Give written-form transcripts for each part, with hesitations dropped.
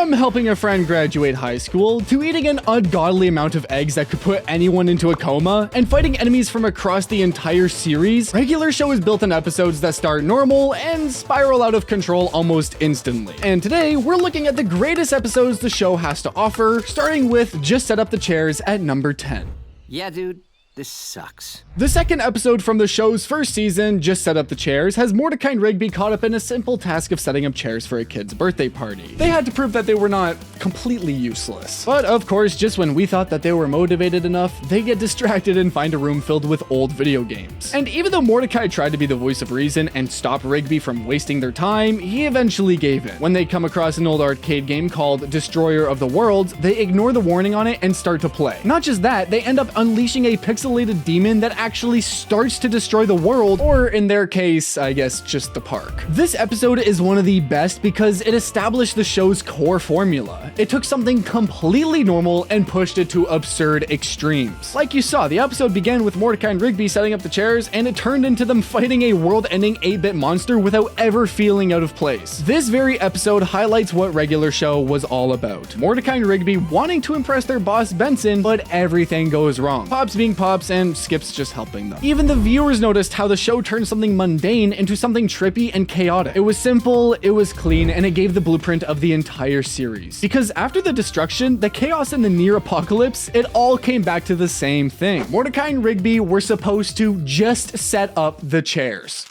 From helping a friend graduate high school, to eating an ungodly amount of eggs that could put anyone into a coma, and fighting enemies from across the entire series, Regular Show is built on episodes that start normal and spiral out of control almost instantly. And today, we're looking at the greatest episodes the show has to offer, starting with Just Set Up the Chairs at number 10. Yeah, dude. This sucks. The second episode from the show's first season, Just Set Up the Chairs, has Mordecai and Rigby caught up in a simple task of setting up chairs for a kid's birthday party. They had to prove that they were not completely useless. But of course, just when we thought that they were motivated enough, they get distracted and find a room filled with old video games. And even though Mordecai tried to be the voice of reason and stop Rigby from wasting their time, he eventually gave in. When they come across an old arcade game called Destroyer of the Worlds, they ignore the warning on it and start to play. Not just that, they end up unleashing a pixelated demon that actually starts to destroy the world, or in their case, I guess just the park. This episode is one of the best because it established the show's core formula. It took something completely normal and pushed it to absurd extremes. Like you saw, the episode began with Mordecai and Rigby setting up the chairs, and it turned into them fighting a world-ending 8-bit monster without ever feeling out of place. This very episode highlights what Regular Show was all about. Mordecai and Rigby wanting to impress their boss Benson, but everything goes wrong. Pops being Pops and Skip's just helping them. Even the viewers noticed how the show turned something mundane into something trippy and chaotic. It was simple, it was clean, and it gave the blueprint of the entire series. Because after the destruction, the chaos, and the near apocalypse, it all came back to the same thing. Mordecai and Rigby were supposed to just set up the chairs.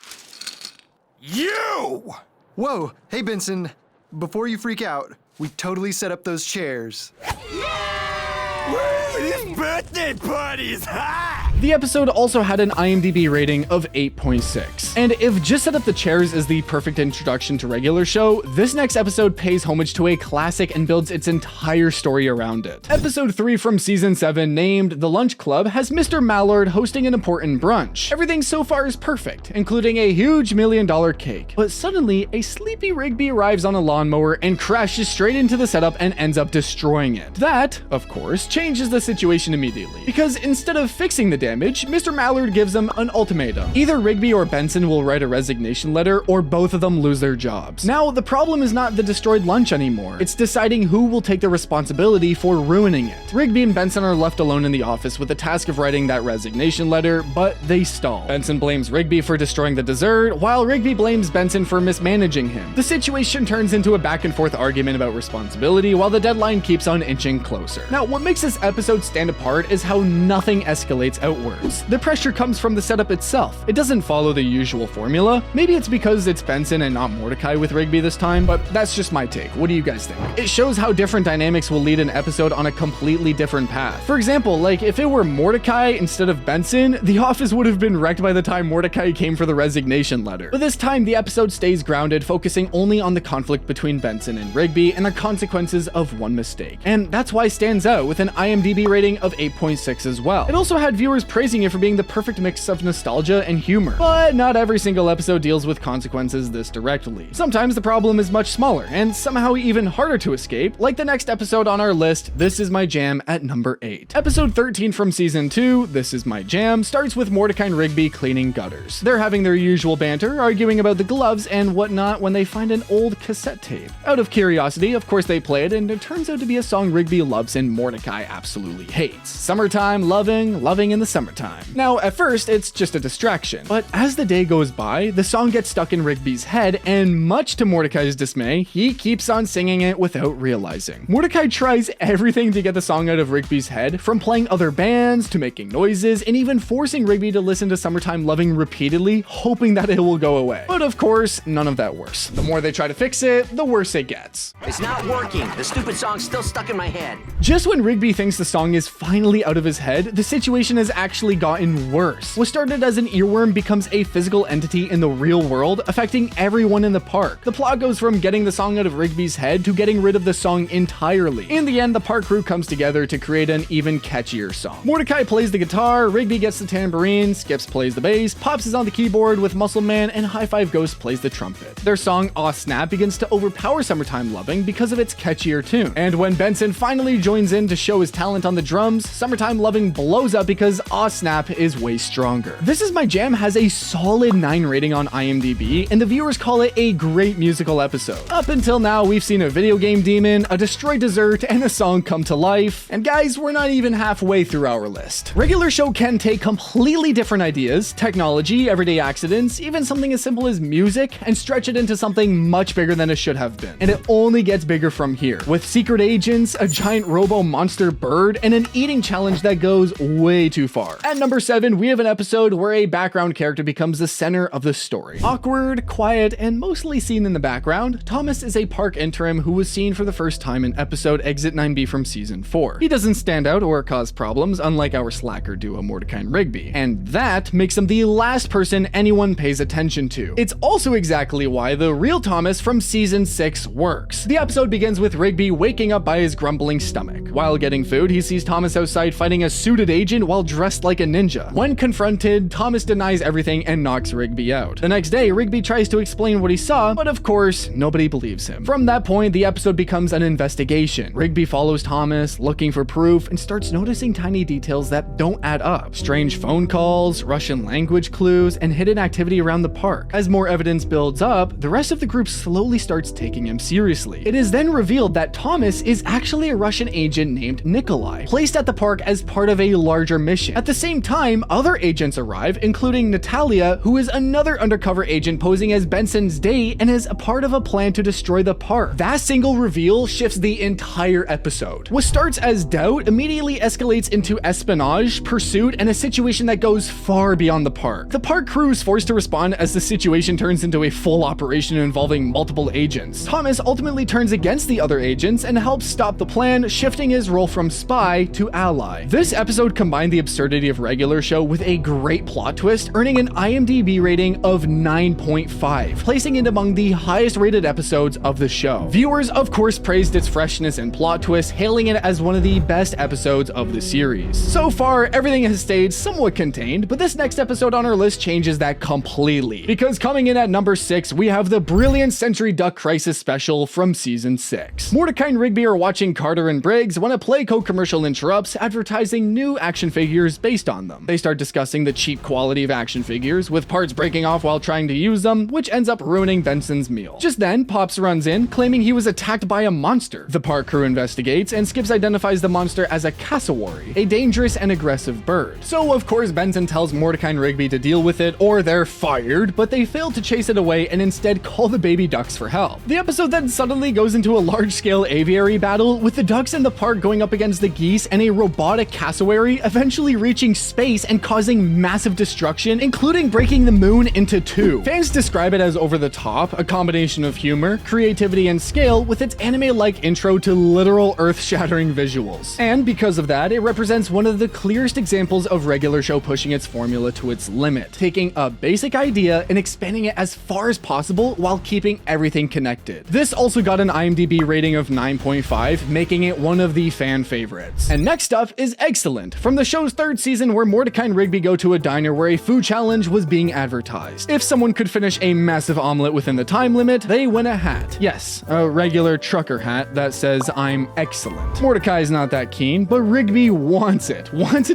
You! Whoa, hey Benson, before you freak out, we totally set up those chairs. Woo, this birthday party is hot! The episode also had an IMDb rating of 8.6. And if Just Set Up the Chairs is the perfect introduction to Regular Show, this next episode pays homage to a classic and builds its entire story around it. Episode 3 from season 7, named The Lunch Club, has Mr. Mallard hosting an important brunch. Everything so far is perfect, including a huge $1 million cake. But suddenly, a sleepy Rigby arrives on a lawnmower and crashes straight into the setup and ends up destroying it. That, of course, changes the situation immediately, because instead of fixing the damage, Mr. Mallard gives them an ultimatum. Either Rigby or Benson will write a resignation letter, or both of them lose their jobs. Now, the problem is not the destroyed lunch anymore. It's deciding who will take the responsibility for ruining it. Rigby and Benson are left alone in the office with the task of writing that resignation letter, but they stall. Benson blames Rigby for destroying the dessert, while Rigby blames Benson for mismanaging him. The situation turns into a back and forth argument about responsibility, while the deadline keeps on inching closer. Now, what makes this episode stand apart is how nothing escalates outwards. The pressure comes from the setup itself. It doesn't follow the usual formula. Maybe it's because it's Benson and not Mordecai with Rigby this time, but that's just my take. What do you guys think? It shows how different dynamics will lead an episode on a completely different path. For example, like if it were Mordecai instead of Benson, the office would have been wrecked by the time Mordecai came for the resignation letter. But this time, the episode stays grounded, focusing only on the conflict between Benson and Rigby and the consequences of one mistake. And that's why it stands out with an IMDb rating of 8.6 as well. It also had viewers praising it for being the perfect mix of nostalgia and humor. But not every single episode deals with consequences this directly. Sometimes the problem is much smaller and somehow even harder to escape, like the next episode on our list, This Is My Jam, at number 8. Episode 13 from season 2, This Is My Jam, starts with Mordecai and Rigby cleaning gutters. They're having their usual banter, arguing about the gloves and whatnot when they find an old cassette tape. Out of curiosity, of course they play it, and it turns out to be a song Rigby loves and Mordecai absolutely hates. Summertime loving in the summertime. Now, at first, it's just a distraction, but as the day goes by, the song gets stuck in Rigby's head, and much to Mordecai's dismay, he keeps on singing it without realizing. Mordecai tries everything to get the song out of Rigby's head, from playing other bands to making noises, and even forcing Rigby to listen to Summertime Loving repeatedly, hoping that it will go away. But of course, none of that works. The more they try to fix it, the worse it gets. It's not working. The stupid song's still stuck in my head. Just when Rigby thinks the song is finally out of his head, the situation has actually gotten worse. What started as an earworm becomes a physical entity in the real world, affecting everyone in the park. The plot goes from getting the song out of Rigby's head to getting rid of the song entirely. In the end, the park crew comes together to create an even catchier song. Mordecai plays the guitar, Rigby gets the tambourine, Skips plays the bass, Pops is on the keyboard with Muscle Man, and High Five Ghost plays the trumpet. Their song Aw Snap begins to overpower Summertime Loving because of its catchier tune. And when Benson finally joins in to show his talent on the drums, Summertime Loving blows up because Aw Snap is way stronger. This Is My Jam has a solid 9 rating on IMDb, and the viewers call it a great musical episode. Up until now, we've seen a video game demon, a destroyed dessert, and a song come to life. And guys, we're not even halfway through our list. Regular Show can take completely different ideas, technology, everyday accidents, even something as simple as music, and stretch it into something much bigger than it should have been. And it only gets bigger from here, with secret agents, a giant robo monster bird, and an eating challenge that goes way too far. At number 7, we have an episode where a background character becomes the center of the story. Awkward, quiet, and mostly seen in the background, Thomas is a park interim who was seen for the first time in episode Exit 9B from season 4. He doesn't stand out or cause problems, unlike our slacker duo Mordecai and Rigby, and that makes him the last person anyone pays attention to. It's also exactly why the real Thomas from season 6 works. The episode begins with Rigby waking up by his grumbling stomach. While getting food, he sees Thomas outside fighting a suited agent while dressed like a ninja. When confronted, Thomas denies everything and knocks Rigby out. The next day, Rigby tries to explain what he saw, but of course, nobody believes him. From that point, the episode becomes an investigation. Rigby follows Thomas, looking for proof, and starts noticing tiny details that don't add up. Strange phone calls, Russian language clues, and hidden activity around the park. As more evidence builds up, the rest of the group slowly starts taking him seriously. It is then revealed that Thomas is actually a Russian agent named Nikolai, placed at the park as part of a larger mission. At the same time, other agents arrive, including Natalia, who is another undercover agent posing as Benson's date and is a part of a plan to destroy the park. That single reveal shifts the entire episode. What starts as doubt immediately escalates into espionage, pursuit, and a situation that goes far beyond the park. The park crew is forced to respond as the situation turns into a full operation involving multiple agents. Thomas ultimately turns against the other agents and helps stop the plan, shifting his role from spy to ally. This episode combined the absurdity of Regular Show with a great plot twist, earning an IMDb rating of 9.5, placing it among the highest rated episodes of the show. Viewers, of course, praised its freshness and plot twist, hailing it as one of the best episodes of the series. So far, everything has stayed somewhat contained, but this next episode on our list changes that completely. Because coming in at number 6, we have the Brilliant Century Duck Crisis special from season 6. Mordecai and Rigby are watching Carter and Briggs when a Playco commercial interrupts, advertising new action figures based on them. They start discussing the cheap quality of action figures, with parts breaking off while trying to use them, which ends up ruining Benson's meal. Just then, Pops runs in, claiming he was attacked by a monster. The park crew investigates, and Skips identifies the monster as a cassowary, a dangerous and aggressive bird. So, of course, Benson tells Mordecai and Rigby to deal with it, or they're fired, but they fail to chase it away and instead call the baby ducks for help. The episode then suddenly goes into a large-scale aviary battle, with the ducks in the park going up against the geese and a robotic cassowary eventually reaching space and causing massive destruction, including breaking the moon into 2. Fans describe it as over the top, a combination of humor, creativity, and scale, with its anime-like intro to literal earth-shattering visuals. And because of that, it represents one of the clearest examples of Regular Show pushing its formula to its limit, taking a basic idea and expanding it as far as possible while keeping everything connected. This also got an IMDb rating of 9.5, making it one of the fan favorites. And next up is Eggscellent, from the show's 3rd season, where Mordecai and Rigby go to a diner where a food challenge was being advertised. If someone could finish a massive omelet within the time limit, they win a hat. Yes, a regular trucker hat that says "I'm excellent." Mordecai is not that keen, but Rigby wants it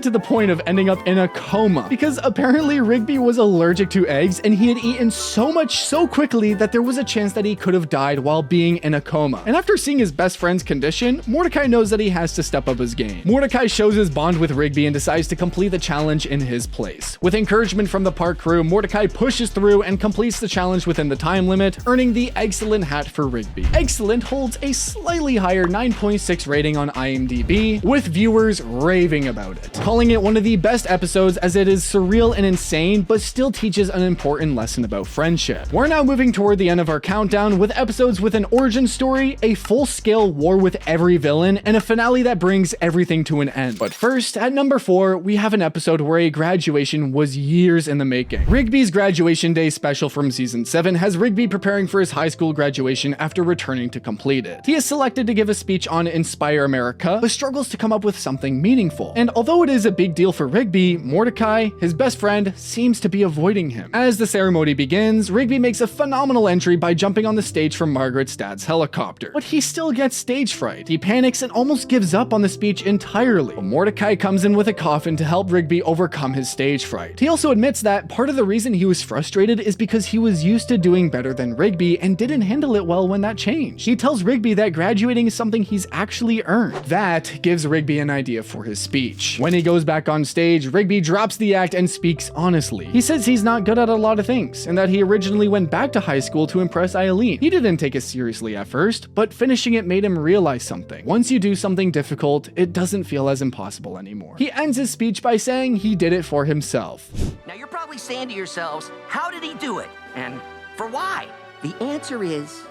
to the point of ending up in a coma, because apparently Rigby was allergic to eggs and he had eaten so much so quickly that there was a chance that he could have died while being in a coma. And after seeing his best friend's condition, Mordecai knows that he has to step up his game. Mordecai shows his bond with Rigby and decides to complete the challenge in his place. With encouragement from the park crew, Mordecai pushes through and completes the challenge within the time limit, earning the Eggscellent hat for Rigby. Eggscellent holds a slightly higher 9.6 rating on IMDb, with viewers raving about it, calling it one of the best episodes as it is surreal and insane, but still teaches an important lesson about friendship. We're now moving toward the end of our countdown, with episodes with an origin story, a full-scale war with every villain, and a finale that brings everything to an end. But first, at number 4, we have an episode where a graduation was years in the making. Rigby's graduation day special from season 7 has Rigby preparing for his high school graduation after returning to complete it. He is selected to give a speech on Inspire America, but struggles to come up with something meaningful. And although it is a big deal for Rigby, Mordecai, his best friend, seems to be avoiding him. As the ceremony begins, Rigby makes a phenomenal entry by jumping on the stage from Margaret's dad's helicopter. But he still gets stage fright. He panics and almost gives up on the speech entirely. But Mordecai comes in with a coffee often to help Rigby overcome his stage fright. He also admits that part of the reason he was frustrated is because he was used to doing better than Rigby and didn't handle it well when that changed. He tells Rigby that graduating is something he's actually earned. That gives Rigby an idea for his speech. When he goes back on stage, Rigby drops the act and speaks honestly. He says he's not good at a lot of things and that he originally went back to high school to impress Eileen. He didn't take it seriously at first, but finishing it made him realize something. Once you do something difficult, it doesn't feel as impossible anymore. He ends his speech by saying he did it for himself. Now you're probably saying to yourselves, how did he do it? And for why? The answer is,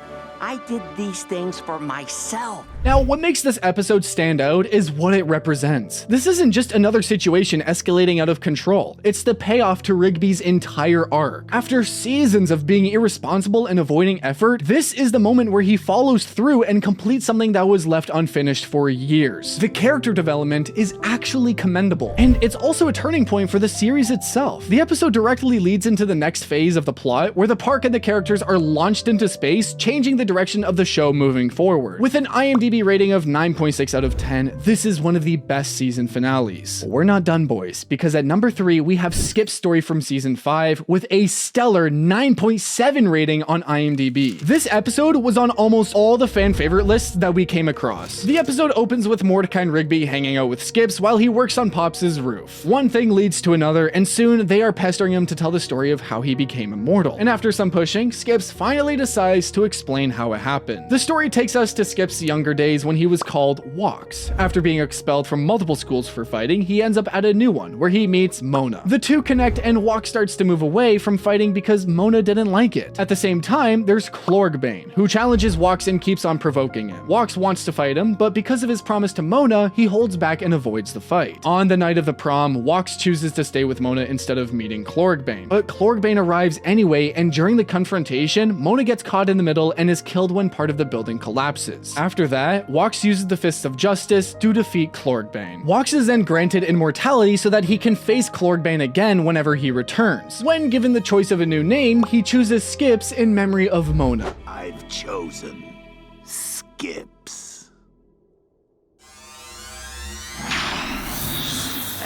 I did these things for myself. Now, what makes this episode stand out is what it represents. This isn't just another situation escalating out of control. It's the payoff to Rigby's entire arc. After seasons of being irresponsible and avoiding effort, this is the moment where he follows through and completes something that was left unfinished for years. The character development is actually commendable, and it's also a turning point for the series itself. The episode directly leads into the next phase of the plot, where the park and the characters are launched into space, changing the direction of the show moving forward. With an IMDb rating of 9.6 out of 10, this is one of the best season finales. But we're not done, boys, because at number 3, we have Skip's story from season 5 with a stellar 9.7 rating on IMDb. This episode was on almost all the fan favorite lists that we came across. The episode opens with Mordecai and Rigby hanging out with Skips while he works on Pops' roof. One thing leads to another, and soon they are pestering him to tell the story of how he became immortal. And after some pushing, Skips finally decides to explain how it happened. The story takes us to Skip's younger days when he was called Walks. After being expelled from multiple schools for fighting, he ends up at a new one where he meets Mona. The two connect and Walks starts to move away from fighting because Mona didn't like it. At the same time, there's Clorgbane, who challenges Walks and keeps on provoking him. Walks wants to fight him, but because of his promise to Mona, he holds back and avoids the fight. On the night of the prom, Walks chooses to stay with Mona instead of meeting Clorgbane. But Clorgbane arrives anyway, and during the confrontation, Mona gets caught in the middle and is killed when part of the building collapses. After that, Walks uses the Fists of Justice to defeat Clorgbane. Walks is then granted immortality so that he can face Clorgbane again whenever he returns. When given the choice of a new name, he chooses Skips in memory of Mona. I've chosen Skips.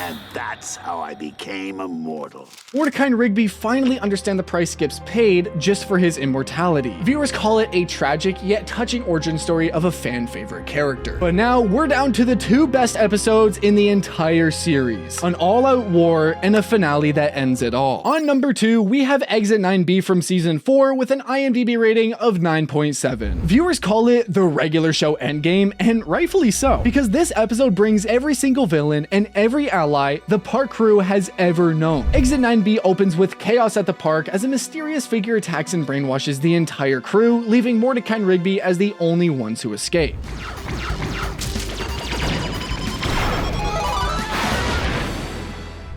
And that's how I became immortal. Mordecai and Rigby finally understand the price Skips paid just for his immortality. Viewers call it a tragic yet touching origin story of a fan favorite character. But now we're down to the 2 best episodes in the entire series: an all-out war and a finale that ends it all. On number 2, we have Exit 9B from season 4 with an IMDb rating of 9.7. Viewers call it the regular show endgame, and rightfully so, because this episode brings every single villain and every ally the park crew has ever known. Exit 9B opens with chaos at the park as a mysterious figure attacks and brainwashes the entire crew, leaving Mordecai and Rigby as the only ones who escape.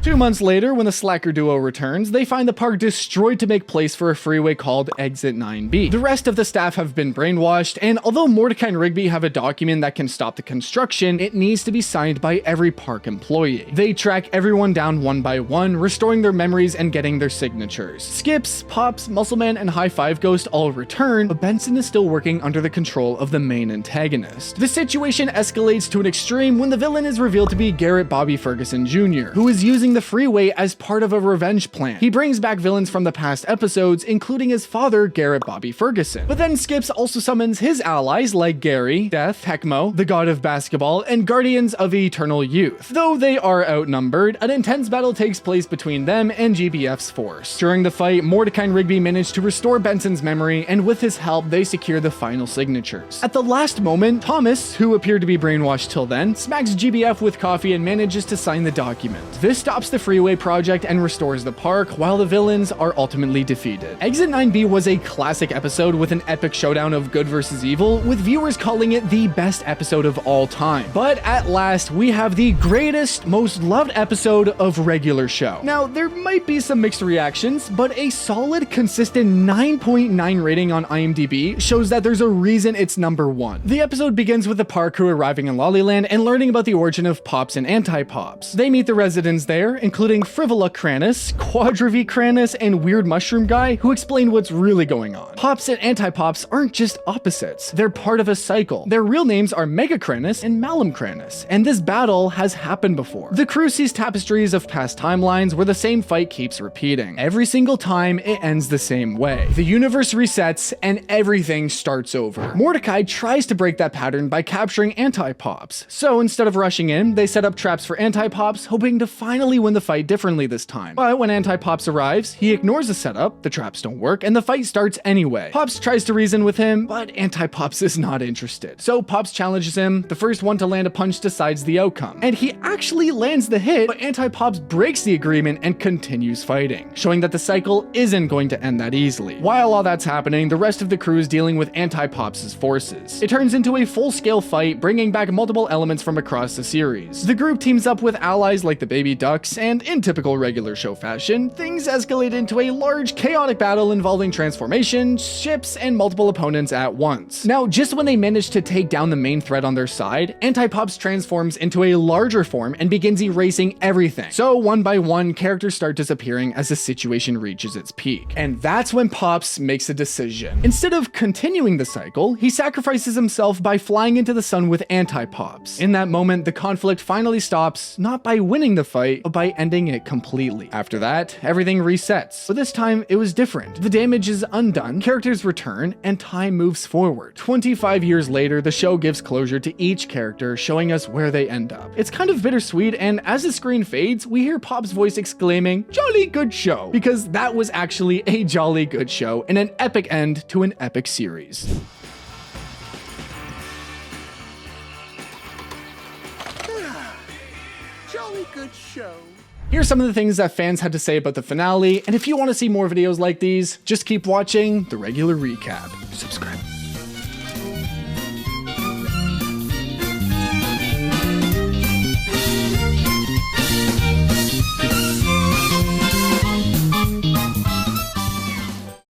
2 months later, when the Slacker duo returns, they find the park destroyed to make place for a freeway called Exit 9B. The rest of the staff have been brainwashed, and although Mordecai and Rigby have a document that can stop the construction, it needs to be signed by every park employee. They track everyone down one by one, restoring their memories and getting their signatures. Skips, Pops, Muscleman, and High Five Ghost all return, but Benson is still working under the control of the main antagonist. The situation escalates to an extreme when the villain is revealed to be Garrett Bobby Ferguson Jr., who is using the freeway as part of a revenge plan. He brings back villains from the past episodes, including his father, Garrett Bobby Ferguson. But then Skips also summons his allies like Gary, Death, Tecmo, the god of basketball, and Guardians of Eternal Youth. Though they are outnumbered, an intense battle takes place between them and GBF's force. During the fight, Mordecai and Rigby manage to restore Benson's memory, and with his help, they secure the final signatures. At the last moment, Thomas, who appeared to be brainwashed till then, smacks GBF with coffee and manages to sign the document. This stops the freeway project and restores the park, while the villains are ultimately defeated. Exit 9B was a classic episode with an epic showdown of good versus evil, with viewers calling it the best episode of all time. But at last, we have the greatest, most loved episode of regular show. Now, there might be some mixed reactions, but a solid, consistent 9.9 rating on IMDb shows that there's a reason it's number 1. The episode begins with the park crew arriving in Lollyland and learning about the origin of Pops and Anti-Pops. They meet the residents there, there, including Frivola Cranus, Quadrivi Cranus, and Weird Mushroom Guy, who explain what's really going on. Pops and Anti-Pops aren't just opposites, they're part of a cycle. Their real names are Mega Cranus and Malum Cranus, and this battle has happened before. The crew sees tapestries of past timelines where the same fight keeps repeating. Every single time, it ends the same way. The universe resets and everything starts over. Mordecai tries to break that pattern by capturing Anti-Pops, so instead of rushing in, they set up traps for Anti-Pops, hoping to finally win the fight differently this time. But when Anti-Pops arrives, he ignores the setup, the traps don't work, and the fight starts anyway. Pops tries to reason with him, but Anti-Pops is not interested. So Pops challenges him, the first one to land a punch decides the outcome. And he actually lands the hit, but Anti-Pops breaks the agreement and continues fighting, showing that the cycle isn't going to end that easily. While all that's happening, the rest of the crew is dealing with Anti-Pops' forces. It turns into a full-scale fight, bringing back multiple elements from across the series. The group teams up with allies like the Baby Ducks, and in typical regular show fashion, things escalate into a large, chaotic battle involving transformation, ships, and multiple opponents at once. Now, just when they manage to take down the main threat on their side, Anti-Pops transforms into a larger form and begins erasing everything. So one by one, characters start disappearing as the situation reaches its peak. And that's when Pops makes a decision. Instead of continuing the cycle, he sacrifices himself by flying into the sun with Anti-Pops. In that moment, the conflict finally stops, not by winning the fight, but by ending it completely. After that, everything resets. But this time, it was different. The damage is undone, characters return, and time moves forward. 25 years later, the show gives closure to each character, showing us where they end up. It's kind of bittersweet, and as the screen fades, we hear Pop's voice exclaiming, "Jolly good show," because that was actually a jolly good show and an epic end to an epic series. Jolly good show. Here's some of the things that fans had to say about the finale, and if you want to see more videos like these, just keep watching the regular recap. Subscribe.